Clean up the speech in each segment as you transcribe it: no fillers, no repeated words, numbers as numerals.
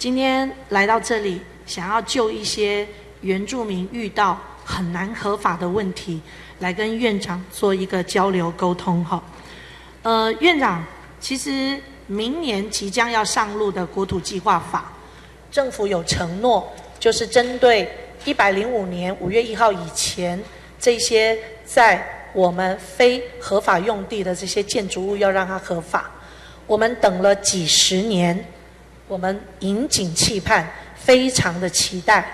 今天来到这里，想要就一些原住民遇到很难合法的问题，来跟院长做一个交流沟通哈。院长，其实明年即将要上路的国土计划法，政府有承诺，就是针对105年5月1号以前这些在我们非合法用地的这些建筑物要让它合法。我们等了几十年，我们引颈期盼，非常的期待。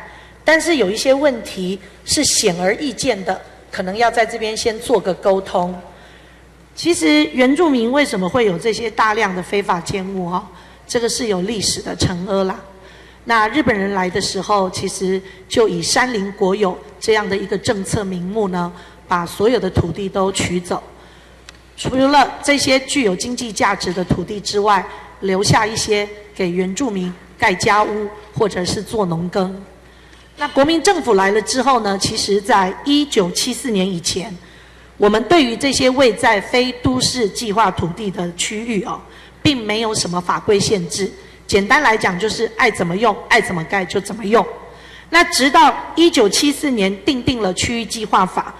但是有一些问题是显而易见的，可能要在这边先做个沟通。其实原住民为什么会有这些大量的非法建物哦？这个是有历史的沉疴啦。那日本人来的时候，其实就以山林国有这样的一个政策名目呢，把所有的土地都取走。除了这些具有经济价值的土地之外，留下一些给原住民盖家屋或者是做农耕。那国民政府来了之后呢，其实在1974年以前，我们对于这些位在非都市计划土地的区域哦，并没有什么法规限制。简单来讲，就是爱怎么用、爱怎么盖就怎么用。那直到1974年订定了区域计划法，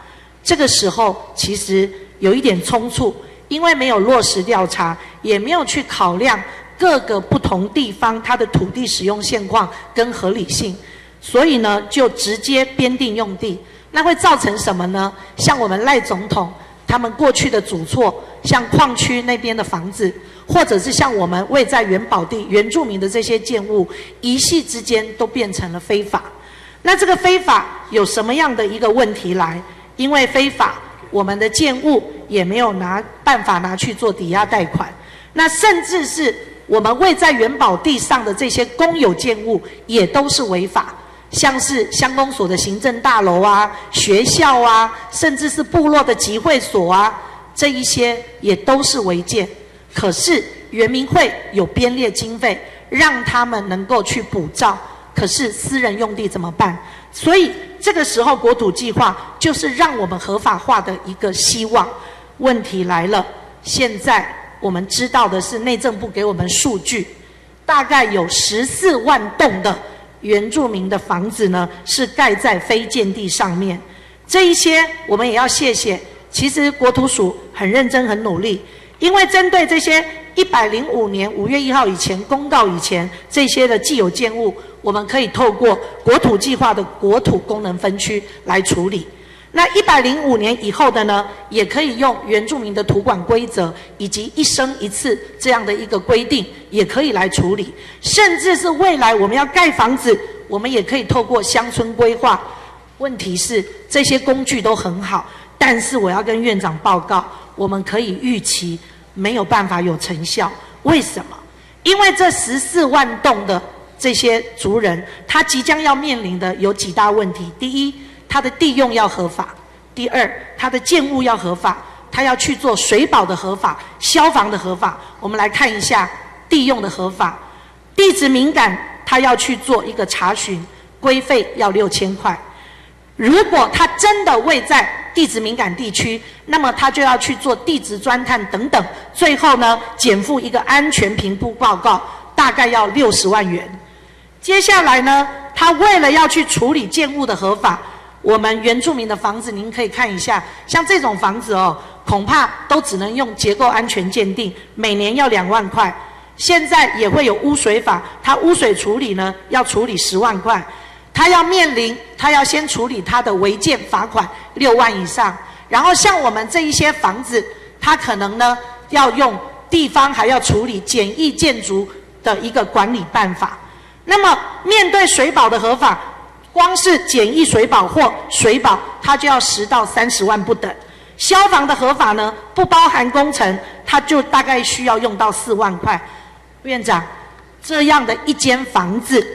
这个时候其实有一点匆促，因为没有落实调查，也没有去考量各个不同地方它的土地使用现况跟合理性，所以呢，就直接编定用地。那会造成什么呢？像我们赖总统他们过去的主措，像矿区那边的房子，或者是像我们位在原保地原住民的这些建物，一夕之间都变成了非法。那这个非法有什么样的一个问题来？因为非法，我们的建物也没有办法拿去做抵押贷款，那甚至是我们位在原保地上的这些公有建物也都是违法，像是乡公所的行政大楼啊、学校啊，甚至是部落的集会所啊，这一些也都是违建。可是原民会有编列经费，让他们能够去补照，可是私人用地怎么办？所以这个时候国土计划就是让我们合法化的一个希望。问题来了，现在我们知道的是内政部给我们数据，大概有14万栋的原住民的房子呢是盖在非建地上面。这一些我们也要谢谢，其实国土署很认真很努力，因为针对这些105年5月1号以前公告以前这些的既有建物，我们可以透过国土计划的国土功能分区来处理。那105年以后的呢，也可以用原住民的土管规则以及一生一次这样的一个规定，也可以来处理。甚至是未来我们要盖房子，我们也可以透过乡村规划。问题是这些工具都很好，但是我要跟院长报告，我们可以预期没有办法有成效。为什么？因为这14万栋的这些族人，他即将要面临的有几大问题。第一，他的地用要合法；第二，他的建物要合法，他要去做水保的合法、消防的合法。我们来看一下地用的合法，地质敏感，他要去做一个查询，规费要6000块。如果他真的位在地质敏感地区，那么他就要去做地质钻探等等，最后呢，减负一个安全评估报告，大概要60万元。接下来呢，他为了要去处理建物的合法，我们原住民的房子，您可以看一下，像这种房子哦，恐怕都只能用结构安全鉴定，每年要2万块。现在也会有污水法，他污水处理呢，要处理10万块。他要面临，他要先处理他的违建罚款6万以上，然后像我们这一些房子，他可能呢要用地方还要处理简易建筑的一个管理办法。那么面对水保的合法，光是简易水保或水保，它就要10到30万不等。消防的合法呢，不包含工程，它就大概需要用到4万块。院长，这样的一间房子，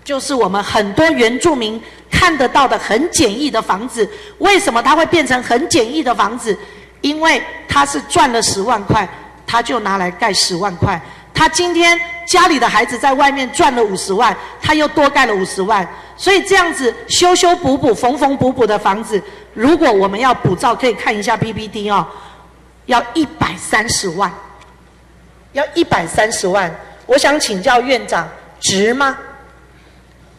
就是我们很多原住民看得到的很简易的房子。为什么它会变成很简易的房子？因为它是赚了10万块，他就拿来盖10万块。他今天家里的孩子在外面赚了50万，他又多盖了50万。所以这样子修修补补、缝缝补补的房子，如果我们要补照，可以看一下 PPT 哦，要130万，要130万。我想请教院长，值吗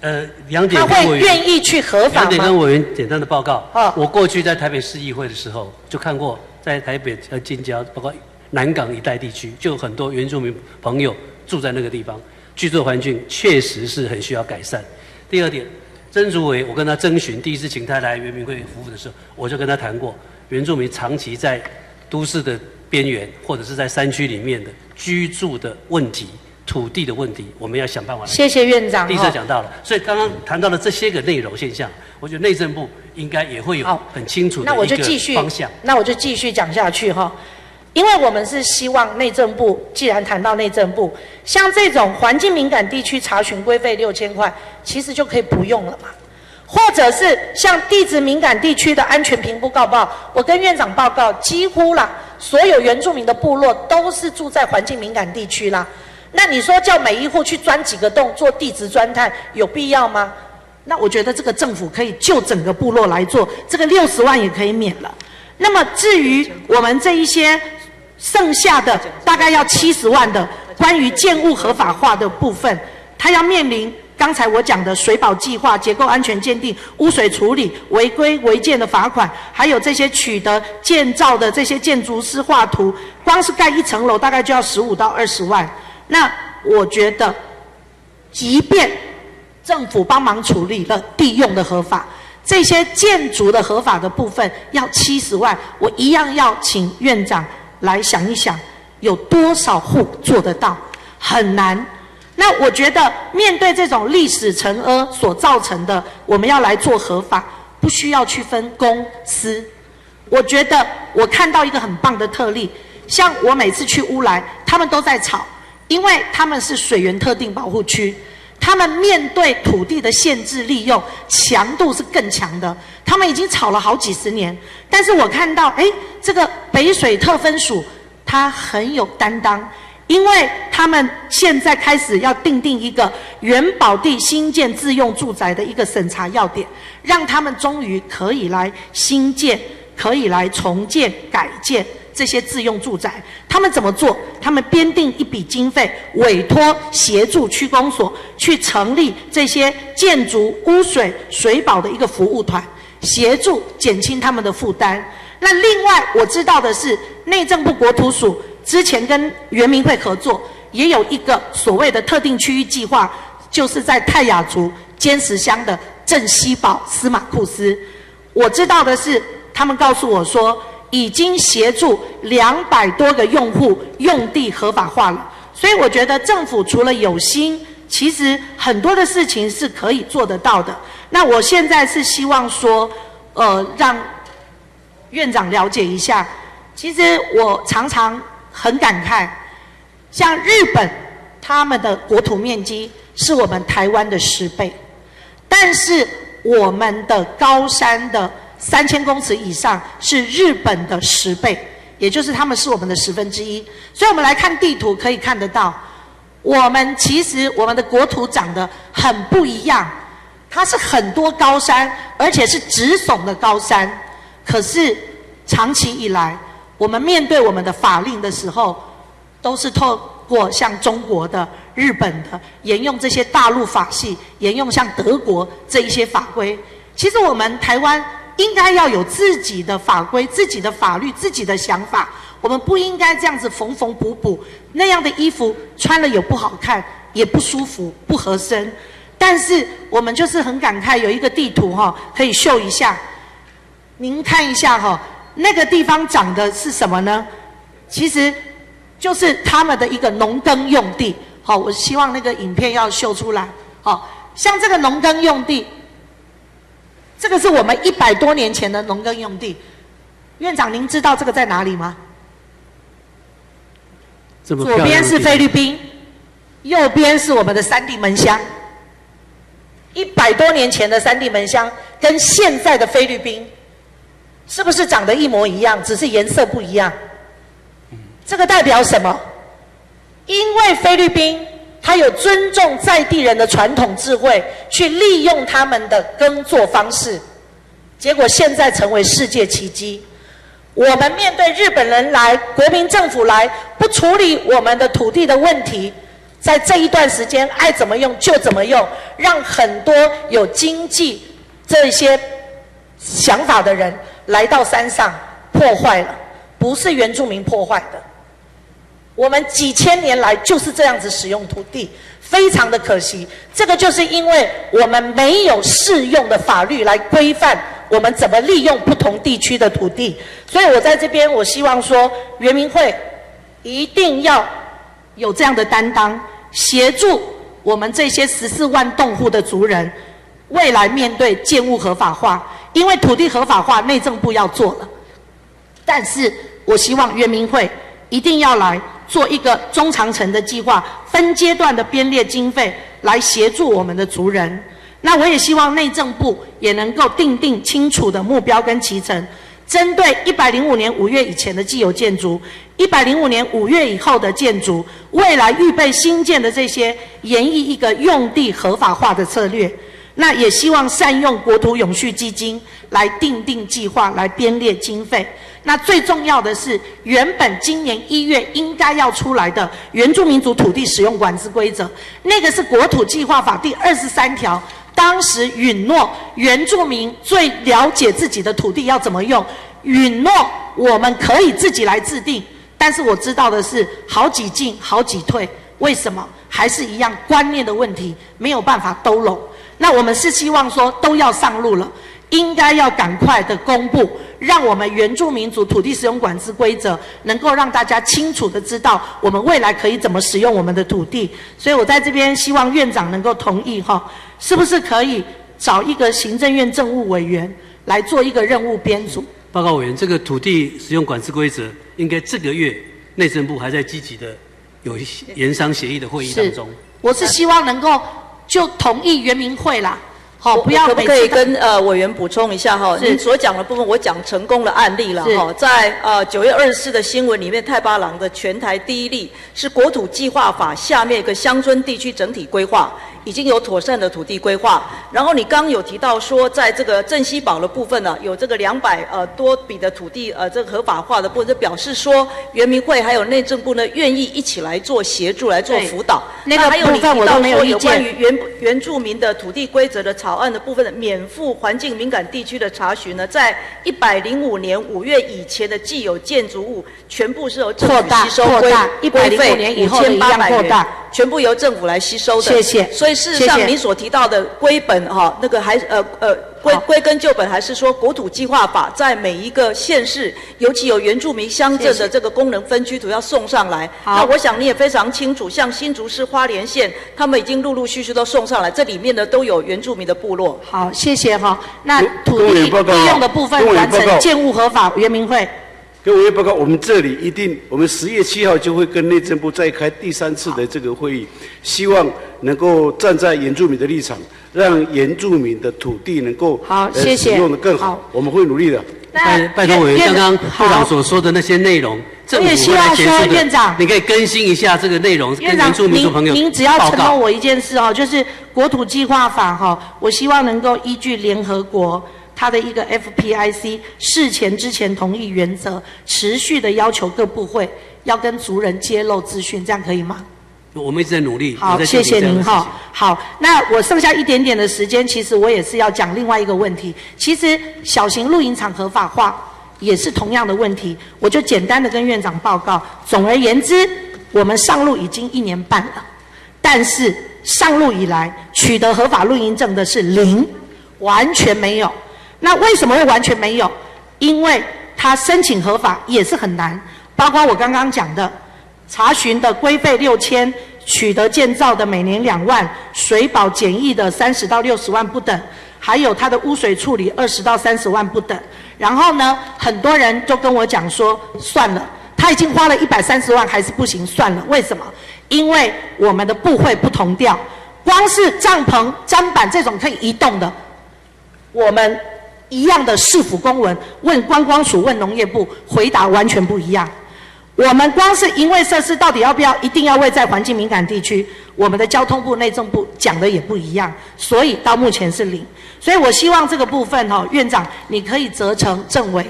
？2点他会愿意去合法吗？2点跟委员简单的报告。我过去在台北市议会的时候，就看过在台北近郊，包括南港一带地区，就有很多原住民朋友住在那个地方，居住环境确实是很需要改善。第二点，曾主委我跟他征询，第一次请他来原民会服务的时候，我就跟他谈过，原住民长期在都市的边缘或者是在山区里面的居住的问题。土地的问题，我们要想办法。谢谢院长。第一次讲到了，所以刚刚谈到了这些个内容现象，我觉得内政部应该也会有很清楚的一个方向。那我就继续讲下去哈，因为我们是希望内政部，既然谈到内政部，像这种环境敏感地区查询规费6000块，其实就可以不用了嘛。或者是像地质敏感地区的安全评估告报，我跟院长报告，几乎啦，所有原住民的部落都是住在环境敏感地区啦。那你说叫每一户去钻几个洞做地质钻探，有必要吗？那我觉得这个政府可以就整个部落来做，这个60万也可以免了。那么至于我们这一些剩下的大概要70万的关于建物合法化的部分，它要面临刚才我讲的水保计划、结构安全鉴定、污水处理、违规违建的罚款，还有这些取得建造的这些建筑师画图，光是盖1层楼大概就要15到20万。那我觉得，即便政府帮忙处理了地用的合法，这些建筑的合法的部分要70万，我一样要请院长来想一想，有多少户做得到？很难。那我觉得，面对这种历史沉疴所造成的，我们要来做合法，不需要区分公私。我觉得我看到一个很棒的特例，像我每次去乌来，他们都在吵。因为他们是水源特定保护区，他们面对土地的限制利用强度是更强的，他们已经吵了好几十年。但是我看到，这个北水特分署他很有担当，因为他们现在开始要订定一个原保地新建自用住宅的一个审查要点，让他们终于可以来新建，可以来重建改建这些自用住宅。他们怎么做？他们编定一笔经费，委托协助区公所去成立这些建筑污水水保的一个服务团，协助减轻他们的负担。那另外我知道的是，内政部国土署之前跟原民会合作，也有一个所谓的特定区域计划，就是在泰雅族尖石乡的镇西堡司马库斯。我知道的是，他们告诉我说，已经协助200多个用户用地合法化了。所以我觉得政府除了有心，其实很多的事情是可以做得到的。那我现在是希望说，让院长了解一下，其实我常常很感慨，像日本他们的国土面积是我们台湾的10倍，但是我们的高山的3000公尺以上是日本的10倍，也就是他们是我们的1/10。所以我们来看地图可以看得到，我们其实我们的国土长得很不一样，它是很多高山，而且是直耸的高山。可是长期以来，我们面对我们的法令的时候，都是透过像中国的、日本的，沿用这些大陆法系，沿用像德国这一些法规。其实我们台湾应该要有自己的法规、自己的法律、自己的想法。我们不应该这样子缝缝补补，那样的衣服穿了也不好看，也不舒服，不合身。但是我们就是很感慨，有一个地图可以秀一下，您看一下那个地方长的是什么呢？其实就是他们的一个农耕用地。我希望那个影片要秀出来。像这个农耕用地，这个是我们100多年前的农耕用地。院长，您知道这个在哪里吗？左边是菲律宾，右边是我们的三地门乡。100多年前的三地门乡跟现在的菲律宾，是不是长得一模一样，只是颜色不一样？这个代表什么？因为菲律宾它有尊重在地人的传统智慧，去利用他们的耕作方式，结果现在成为世界奇迹。我们面对日本人来，国民政府来，不处理我们的土地的问题，在这一段时间爱怎么用就怎么用，让很多有经济这些想法的人来到山上破坏了，不是原住民破坏的。我们几千年来就是这样子使用土地，非常的可惜。这个就是因为我们没有适用的法律来规范我们怎么利用不同地区的土地。所以我在这边，我希望说，原民会一定要有这样的担当，协助我们这些14万洞户的族人，未来面对建物合法化，因为土地合法化，内政部要做了。但是我希望原民会一定要来做一个中长程的计划，分阶段的编列经费来协助我们的族人。那我也希望内政部也能够定清楚的目标跟期程，针对105年5月以前的既有建筑，105年5月以后的建筑，未来预备新建的这些，研议一个用地合法化的策略。那也希望善用国土永续基金来定计划，来编列经费。那最重要的是，原本今年1月应该要出来的原住民族土地使用管制规则，那个是国土计划法第23条，当时允诺原住民最了解自己的土地要怎么用，允诺我们可以自己来制定。但是我知道的是，好几进好几退，为什么？还是一样观念的问题，没有办法兜拢。那我们是希望说都要上路了，应该要赶快的公布，让我们原住民族土地使用管制规则能够让大家清楚的知道我们未来可以怎么使用我们的土地。所以我在这边希望院长能够同意是不是可以找一个行政院政务委员来做一个任务编组？报告委员，这个土地使用管制规则应该这个月内政部还在积极的有研商协议的会议当中。我是希望能够就同意原民会啦，不要可不可以跟委员补充一下您所讲的部分，我讲成功的案例了在9月24的新闻里面，太巴郎的全台第一例是国土计划法下面一个乡村地区整体规划，已经有妥善的土地规划。然后你刚刚有提到说，在这个镇西堡的部分呢，有这个200多笔的土地这个合法化的部分，就表示说原民会还有内政部呢愿意一起来做协助，来做辅导。那个部分我都没有意见。有关于原住民的土地规则的草案的部分的免付环境敏感地区的查询呢，在105年5月以前的既有建筑物，全部是由政府吸收105年以后的一样扩大，全部由政府来吸收的。谢谢。所以事实上，您所提到的归本那个还归根究本，还是说国土计划法在每一个县市，尤其有原住民乡镇的这个功能分区图要送上来。那我想你也非常清楚，像新竹市、花莲县，他们已经陆续都送上来，这里面呢都有原住民的部落。好，谢谢那土地利用的部分完成建物合法，原民会。跟委员报告，我们这里一定，我们10月7号就会跟内政部再开第3次的这个会议，希望能够站在原住民的立场，让原住民的土地能够谢谢使用的更好，我们会努力的。拜托委员，刚刚部长所说的那些内容，政府会来协助的，你可以更新一下这个内容，跟原住民族朋友您只要承诺我一件事就是国土计划法我希望能够依据联合国它的一个 FPIC 事前之前同意原则，持续的要求各部会要跟族人揭露资讯，这样可以吗？我们一直在努力。好，谢谢您好，那我剩下一点点的时间，其实我也是要讲另外一个问题。其实小型露营场合法化也是同样的问题，我就简单的跟院长报告。总而言之，我们上路已经1年半了，但是上路以来取得合法露营证的是0，完全没有。那为什么会完全没有？因为他申请合法也是很难，包括我刚刚讲的查询的规费6000，取得建造的每年2万，水保检疫的30到60万不等，还有他的污水处理20到30万不等。然后呢，很多人都跟我讲说，算了，他已经花了130万还是不行，算了。为什么？因为我们的部会不同调，光是帐篷、砧板这种可以移动的，我们一样的市府公文问观光署、问农业部，回答完全不一样。我们光是营卫设施到底要不要一定要位在环境敏感地区，我们的交通部、内政部讲的也不一样，所以到目前是0。所以我希望这个部分院长你可以责成政委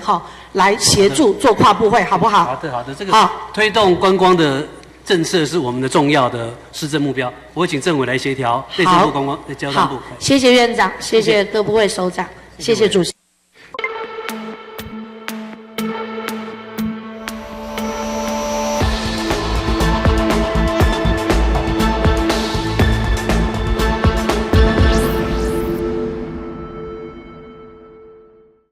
来协助做跨部会，好不好？好的，这个推动观光的政策是我们的重要的施政目标，我会请政委来协调，内政部、交通部。谢谢院长，谢谢各部会首长，谢谢主席。